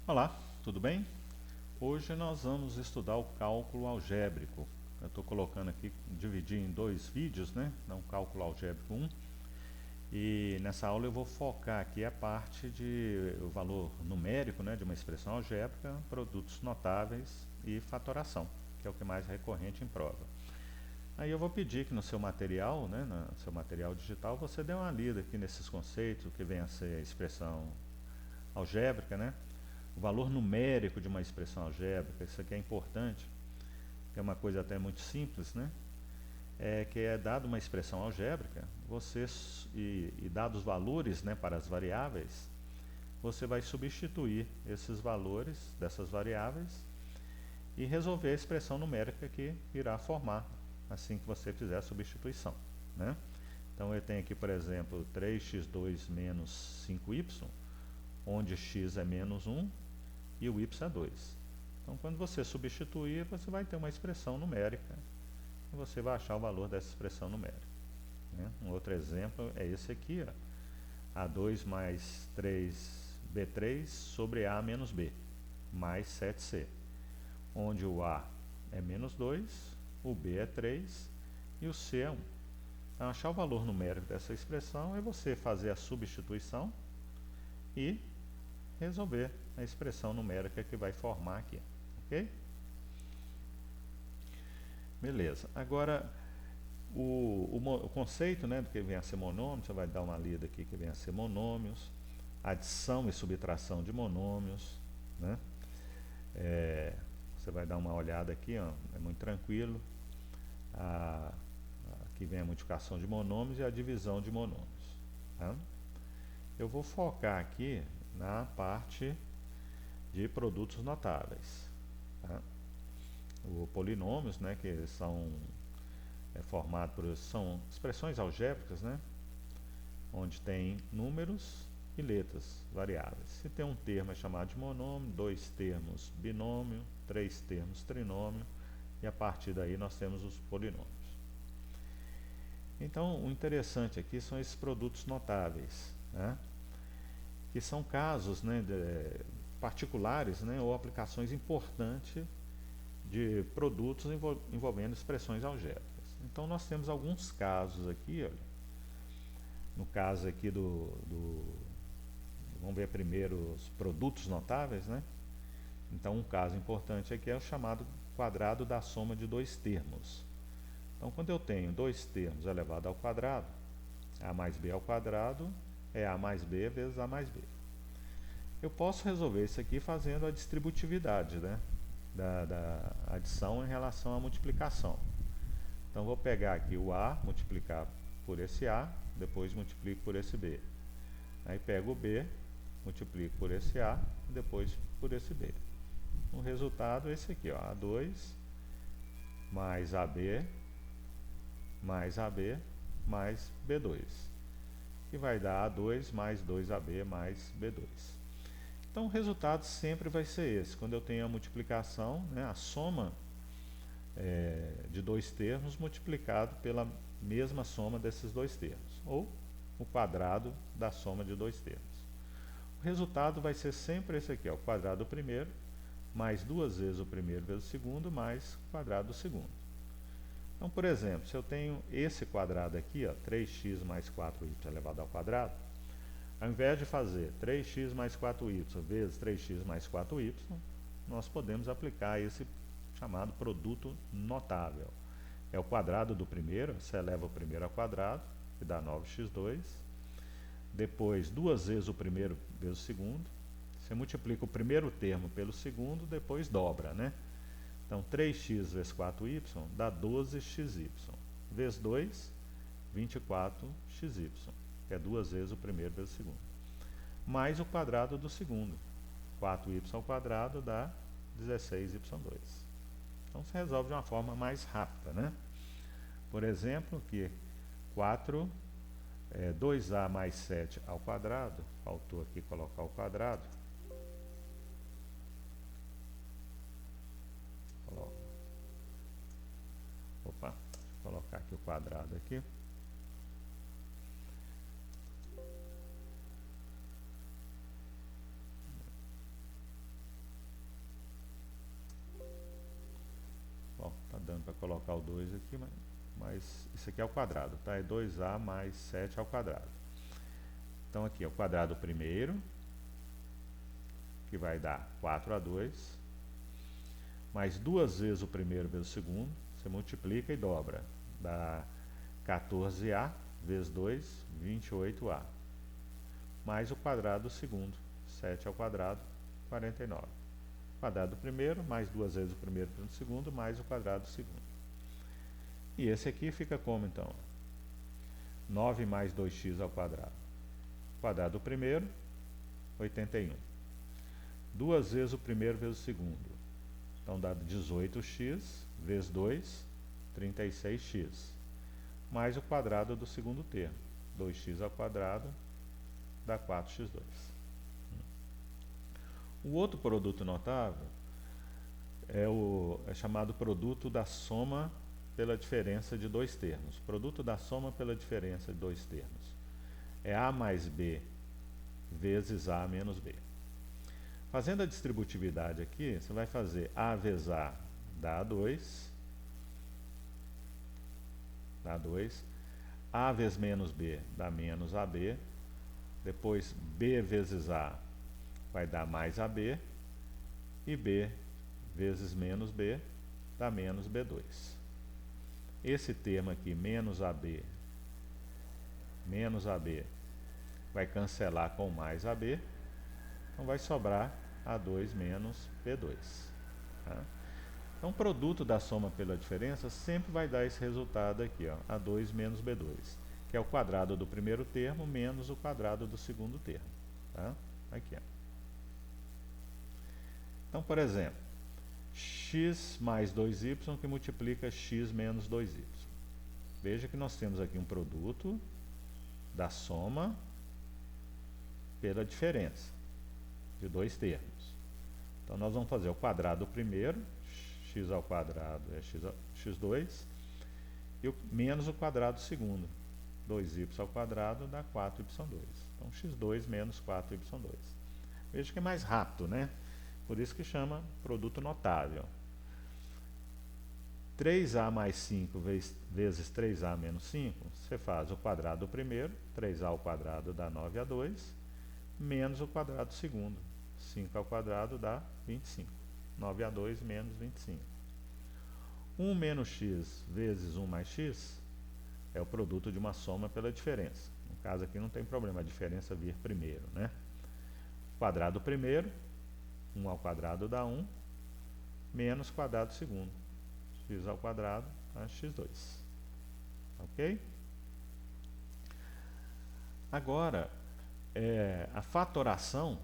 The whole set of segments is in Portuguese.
Olá, tudo bem? Hoje nós vamos estudar o cálculo algébrico. Eu estou colocando aqui, dividir em dois vídeos, né? Então, cálculo algébrico 1. E nessa aula eu vou focar aqui a parte de o valor numérico, né, de uma expressão algébrica, produtos notáveis e fatoração, que é o que é mais recorrente em prova. Aí eu vou pedir que no seu material, né, no seu material digital, você dê uma lida aqui nesses conceitos, o que vem a ser a expressão algébrica, né? O valor numérico de uma expressão algébrica, isso aqui é importante, que é uma coisa até muito simples, né? Que é dado uma expressão algébrica, e dados valores, né, para as variáveis, você vai substituir esses valores dessas variáveis e resolver a expressão numérica que irá formar assim que você fizer a substituição, né? Então eu tenho aqui, por exemplo, 3x2 menos 5y, onde x é menos 1 e o y é 2. Então, quando você substituir, você vai ter uma expressão numérica e você vai achar o valor dessa expressão numérica, né? Um outro exemplo é esse aqui, ó, A2 mais 3B3 sobre A menos B, mais 7C, onde o A é menos 2, o B é 3 e o C é 1. Então, achar o valor numérico dessa expressão é você fazer a substituição e resolver a expressão numérica que vai formar aqui, ok? Beleza. Agora, o conceito, né, do que vem a ser monômio, você vai dar uma lida aqui que vem a ser monômios, adição e subtração de monômios, né? Você vai dar uma olhada aqui, ó, é muito tranquilo. Aqui vem a multiplicação de monômios e a divisão de monômios, tá? Eu vou focar aqui na parte de produtos notáveis, tá? O polinômios, né, que são formados por são expressões algébricas, né, onde tem números e letras variáveis. Se tem um termo é chamado de monômio, dois termos binômio, três termos trinômio, e a partir daí nós temos os polinômios. Então, o interessante aqui são esses produtos notáveis, né, que são casos, né, particulares, né, ou aplicações importantes de produtos envolvendo expressões algébricas. Então nós temos alguns casos aqui, olha. No caso aqui vamos ver primeiro os produtos notáveis, né? Então um caso importante aqui é o chamado quadrado da soma de dois termos. Então quando eu tenho dois termos elevado ao quadrado, a mais b ao quadrado é a mais b vezes a mais b. Eu posso resolver isso aqui fazendo a distributividade, né, da adição em relação à multiplicação. Então vou pegar aqui o A, multiplicar por esse A, depois multiplico por esse B. Aí pego o B, multiplico por esse A, depois por esse B. O resultado é esse aqui, ó, A2 mais AB mais AB mais B2, que vai dar A2 mais 2AB mais B2. Então o resultado sempre vai ser esse, quando eu tenho a multiplicação, né, a soma de dois termos multiplicado pela mesma soma desses dois termos, ou o quadrado da soma de dois termos. O resultado vai ser sempre esse aqui, ó, o quadrado do primeiro, mais duas vezes o primeiro vezes o segundo, mais o quadrado do segundo. Então, por exemplo, se eu tenho esse quadrado aqui, ó, 3x mais 4y elevado ao quadrado, ao invés de fazer 3x mais 4y vezes 3x mais 4y, nós podemos aplicar esse chamado produto notável. É o quadrado do primeiro, você eleva o primeiro ao quadrado, que dá 9x2. Depois, duas vezes o primeiro vezes o segundo. Você multiplica o primeiro termo pelo segundo, depois dobra, né? Então, 3x vezes 4y dá 12xy. Vezes 2, 24xy, que é duas vezes o primeiro vezes o segundo. Mais o quadrado do segundo. 4y ao quadrado dá 16y2. Então se resolve de uma forma mais rápida, né? Por exemplo, aqui 2a mais 7 ao quadrado, faltou aqui colocar o quadrado. Opa, vou colocar aqui o quadrado aqui. colocar o 2 aqui, mas isso aqui é o quadrado, tá? É 2a mais 7 ao quadrado. Então aqui é o quadrado primeiro, que vai dar 4a2, mais 2 vezes o primeiro vezes o segundo, você multiplica e dobra, dá 14a vezes 2, 28a, mais o quadrado do segundo, 7 ao quadrado, 49. Quadrado do primeiro, mais 2 vezes o primeiro vezes o segundo, mais o quadrado do segundo. E esse aqui fica como então? 9 mais 2x ao quadrado. Quadrado do primeiro, 81. 2 vezes o primeiro vezes o segundo. Então dá 18x vezes 2, 36x. Mais o quadrado do segundo termo. 2x ao quadrado dá 4x2. O outro produto notável é chamado produto da soma pela diferença de dois termos. Produto da soma pela diferença de dois termos. É a mais b vezes a menos b. Fazendo a distributividade aqui, você vai fazer a vezes a dá 2, a vezes menos b dá menos ab, depois b vezes a vai dar mais ab, e b vezes menos b dá menos b2. Esse termo aqui, menos ab, vai cancelar com mais ab, então vai sobrar A2 menos B2. Tá? Então, o produto da soma pela diferença sempre vai dar esse resultado aqui, ó, A2 menos B2, que é o quadrado do primeiro termo menos o quadrado do segundo termo. Tá? Aqui, ó. Então, por exemplo, x mais 2y que multiplica x menos 2y. Veja que nós temos aqui um produto da soma pela diferença de dois termos. Então, nós vamos fazer o quadrado do primeiro, x ao quadrado é x2, e menos o quadrado do segundo, 2y ao quadrado dá 4y2. Então, x2 menos 4y2. Veja que é mais rápido, né? Por isso que chama produto notável. 3a mais 5 vezes 3a menos 5, você faz o quadrado do primeiro, 3a ao quadrado dá 9a2, menos o quadrado do segundo, 5 ao quadrado dá 25. 9a2 menos 25. 1 menos x vezes 1 mais x é o produto de uma soma pela diferença. No caso aqui não tem problema, a diferença vir primeiro, né? Quadrado primeiro, 1 ao quadrado dá 1, menos quadrado segundo, x ao quadrado dá x2. Ok? Agora, a fatoração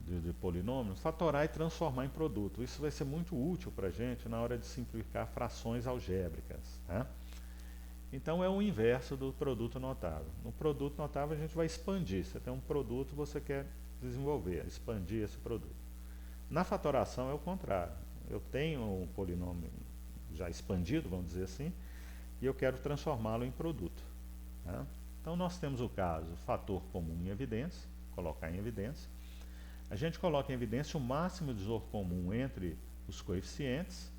de polinômios, fatorar e transformar em produto. Isso vai ser muito útil para a gente na hora de simplificar frações algébricas. Tá? Então, é o inverso do produto notável. No produto notável, a gente vai expandir. Você tem um produto, você quer desenvolver, expandir esse produto. Na fatoração é o contrário. Eu tenho um polinômio já expandido, vamos dizer assim, e eu quero transformá-lo em produto. Tá? Então, nós temos o caso fator comum em evidência, colocar em evidência. A gente coloca em evidência o máximo divisor comum entre os coeficientes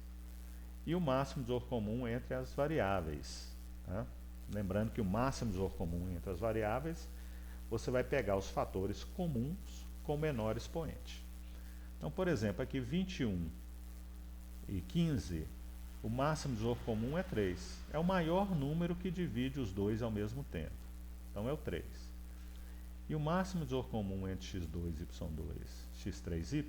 e o máximo divisor comum entre as variáveis. Tá? Lembrando que o máximo divisor comum entre as variáveis, você vai pegar os fatores comuns com o menor expoente. Então, por exemplo, aqui 21 e 15, o máximo divisor comum é 3. É o maior número que divide os dois ao mesmo tempo. Então, é o 3. E o máximo divisor comum entre x2, y2, x3, y,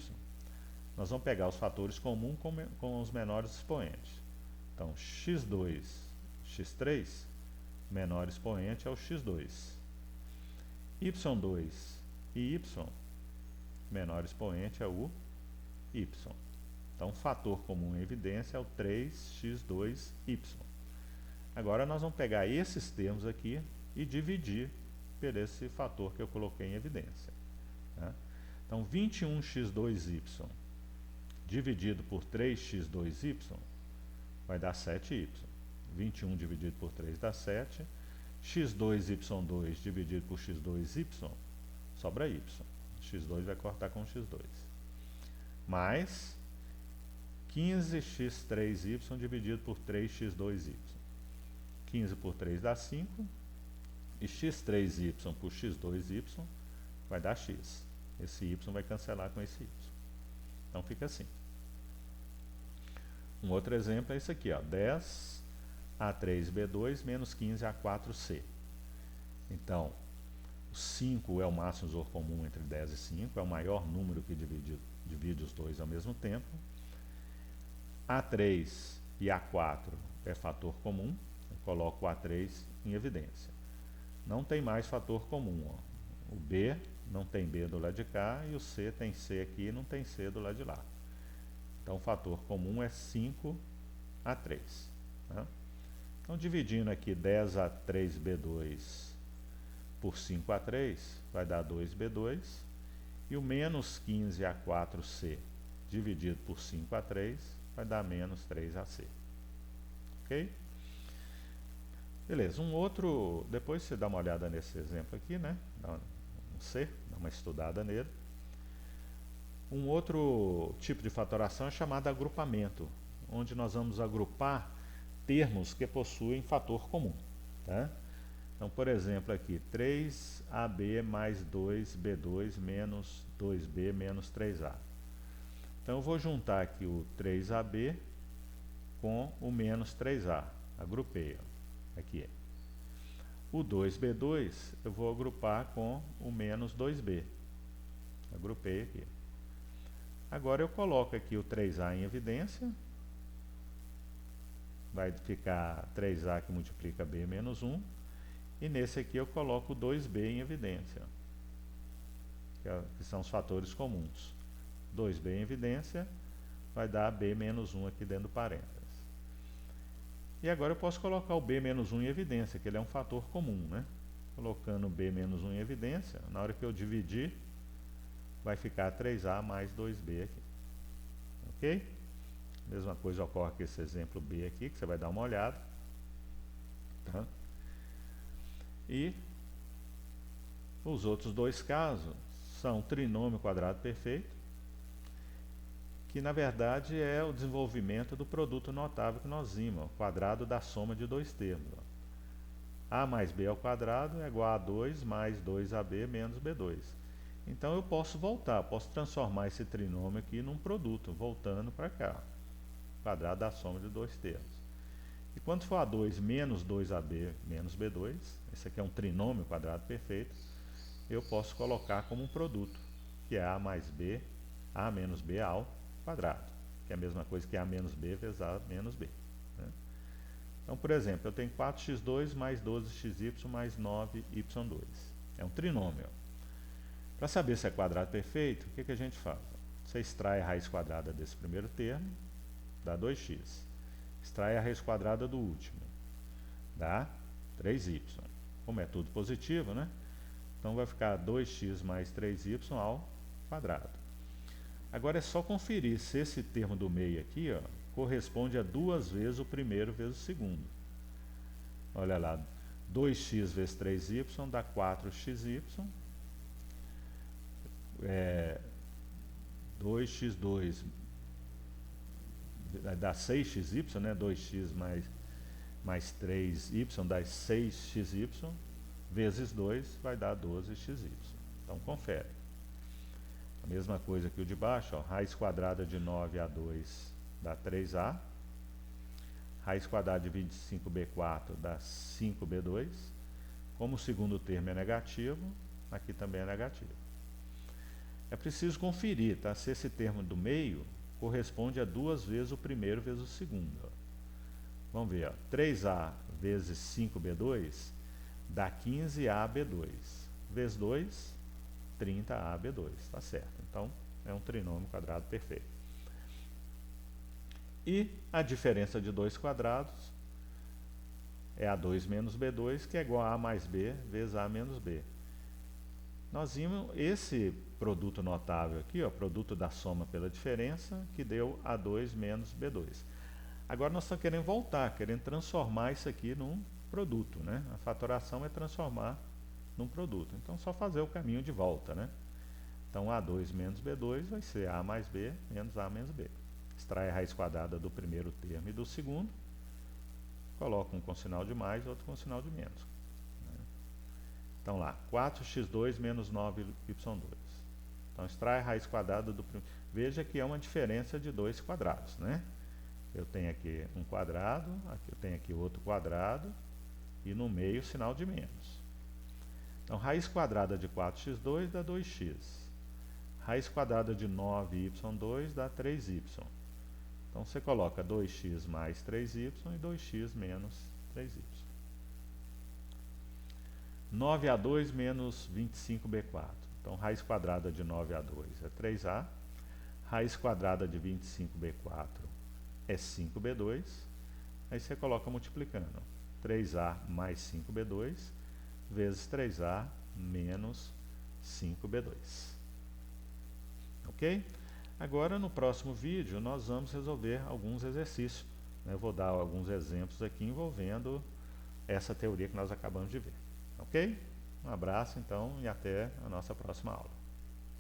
nós vamos pegar os fatores comuns com os menores expoentes. Então, x2, x3, menor expoente é o x2. y2 e y, menor expoente é o y. Então, fator comum em evidência é o 3x2y. Agora, nós vamos pegar esses termos aqui e dividir por esse fator que eu coloquei em evidência. Tá? Então, 21x2y dividido por 3x2y vai dar 7y. 21 dividido por 3 dá 7. x2y2 dividido por x2y sobra y. x2 vai cortar com x2. Mais 15x3y dividido por 3x2y. 15 por 3 dá 5, e x3y por x2y vai dar x. Esse y vai cancelar com esse y. Então fica assim. Um outro exemplo é esse aqui, ó, 10a3b2 menos 15a4c. Então, o 5 é o máximo divisor comum entre 10 e 5, é o maior número que divide os dois ao mesmo tempo. A3 e A4 é fator comum, eu coloco o A3 em evidência. Não tem mais fator comum, ó. O B não tem B do lado de cá e o C tem C aqui e não tem C do lado de lá. Então o fator comum é 5A3. Tá? Então dividindo aqui 10A3B2 por 5A3 vai dar 2B2 e o menos 15A4C dividido por 5A3 vai dar menos 3AC. Ok? Beleza, um outro, depois você dá uma olhada nesse exemplo aqui, né? Dá uma estudada nele. Um outro tipo de fatoração é chamado agrupamento, onde nós vamos agrupar termos que possuem fator comum. Tá? Então, por exemplo, aqui, 3AB mais 2B2 menos 2B menos 3A. Então, eu vou juntar aqui o 3AB com o menos 3A. Agrupei, ó. Aqui. O 2B2 eu vou agrupar com o menos 2B. Agrupei aqui. Agora eu coloco aqui o 3A em evidência. Vai ficar 3A que multiplica B menos 1. E nesse aqui eu coloco o 2B em evidência, que são os fatores comuns. 2B em evidência vai dar B menos 1 aqui dentro do parênteses. E agora eu posso colocar o B menos 1 em evidência, que ele é um fator comum, né? Colocando o B menos 1 em evidência, na hora que eu dividir, vai ficar 3A mais 2B aqui. Ok? Mesma coisa ocorre com esse exemplo B aqui, que você vai dar uma olhada. Tá? E os outros dois casos são o trinômio quadrado perfeito, que na verdade é o desenvolvimento do produto notável que nós vimos, o quadrado da soma de dois termos. A mais B ao quadrado é igual a 2 mais 2AB menos B2. Então eu posso voltar, posso transformar esse trinômio aqui num produto, voltando para cá. Quadrado da soma de dois termos. E quando for A2 menos 2AB menos B2, esse aqui é um trinômio quadrado perfeito, eu posso colocar como um produto, que é A mais B, A menos B ao quadrado, que é a mesma coisa que A menos B vezes A menos B. Né? Então, por exemplo, eu tenho 4x2 mais 12xy mais 9y2. É um trinômio. Para saber se é quadrado perfeito, o que a gente faz? Você extrai a raiz quadrada desse primeiro termo, dá 2x. Extrai a raiz quadrada do último, dá 3y. Como é tudo positivo, né? Então vai ficar 2x mais 3y ao quadrado. Agora é só conferir se esse termo do meio aqui, ó, corresponde a 2 vezes o primeiro vezes o segundo. Olha lá, 2x vezes 3y dá 4xy. 2x2 dá 6xy, né? 2x mais 3y dá 6xy, vezes 2 vai dar 12xy. Então confere. A mesma coisa que o de baixo, ó, raiz quadrada de 9A2 dá 3A, raiz quadrada de 25B4 dá 5B2, como o segundo termo é negativo, aqui também é negativo. É preciso conferir, tá? Se esse termo do meio corresponde a 2 vezes o primeiro vezes o segundo. Ó. Vamos ver, ó. 3A vezes 5B2 dá 15AB2, vezes 2, 30AB2, tá certo. Então, é um trinômio quadrado perfeito. E a diferença de dois quadrados é A2 menos B2, que é igual a A mais B vezes A menos B. Nós vimos esse produto notável aqui, ó, produto da soma pela diferença, que deu A2 menos B2. Agora nós estamos querendo voltar, querendo transformar isso aqui num produto, né? A fatoração é transformar num produto. Então, só fazer o caminho de volta, né? Então, A2 menos B2 vai ser A mais B menos A menos B. extrai a raiz quadrada do primeiro termo e do segundo, coloco um com sinal de mais e outro com sinal de menos. Né? Então lá, 4x2 menos 9y2. Então extrai a raiz quadrada do primeiro. Veja que é uma diferença de 2 quadrados, né? Eu tenho aqui um quadrado, aqui eu tenho aqui outro quadrado, e no meio sinal de menos. Então, raiz quadrada de 4x2 dá 2x. Raiz quadrada de 9y2 dá 3y. Então, você coloca 2x mais 3y e 2x menos 3y. 9a2 menos 25b4. Então, raiz quadrada de 9a2 é 3a. Raiz quadrada de 25b4 é 5b2. Aí você coloca multiplicando. 3a mais 5b2 vezes 3a menos 5b2. Ok? Agora, no próximo vídeo, nós vamos resolver alguns exercícios. Eu vou dar alguns exemplos aqui envolvendo essa teoria que nós acabamos de ver. Ok? Um abraço, então, e até a nossa próxima aula.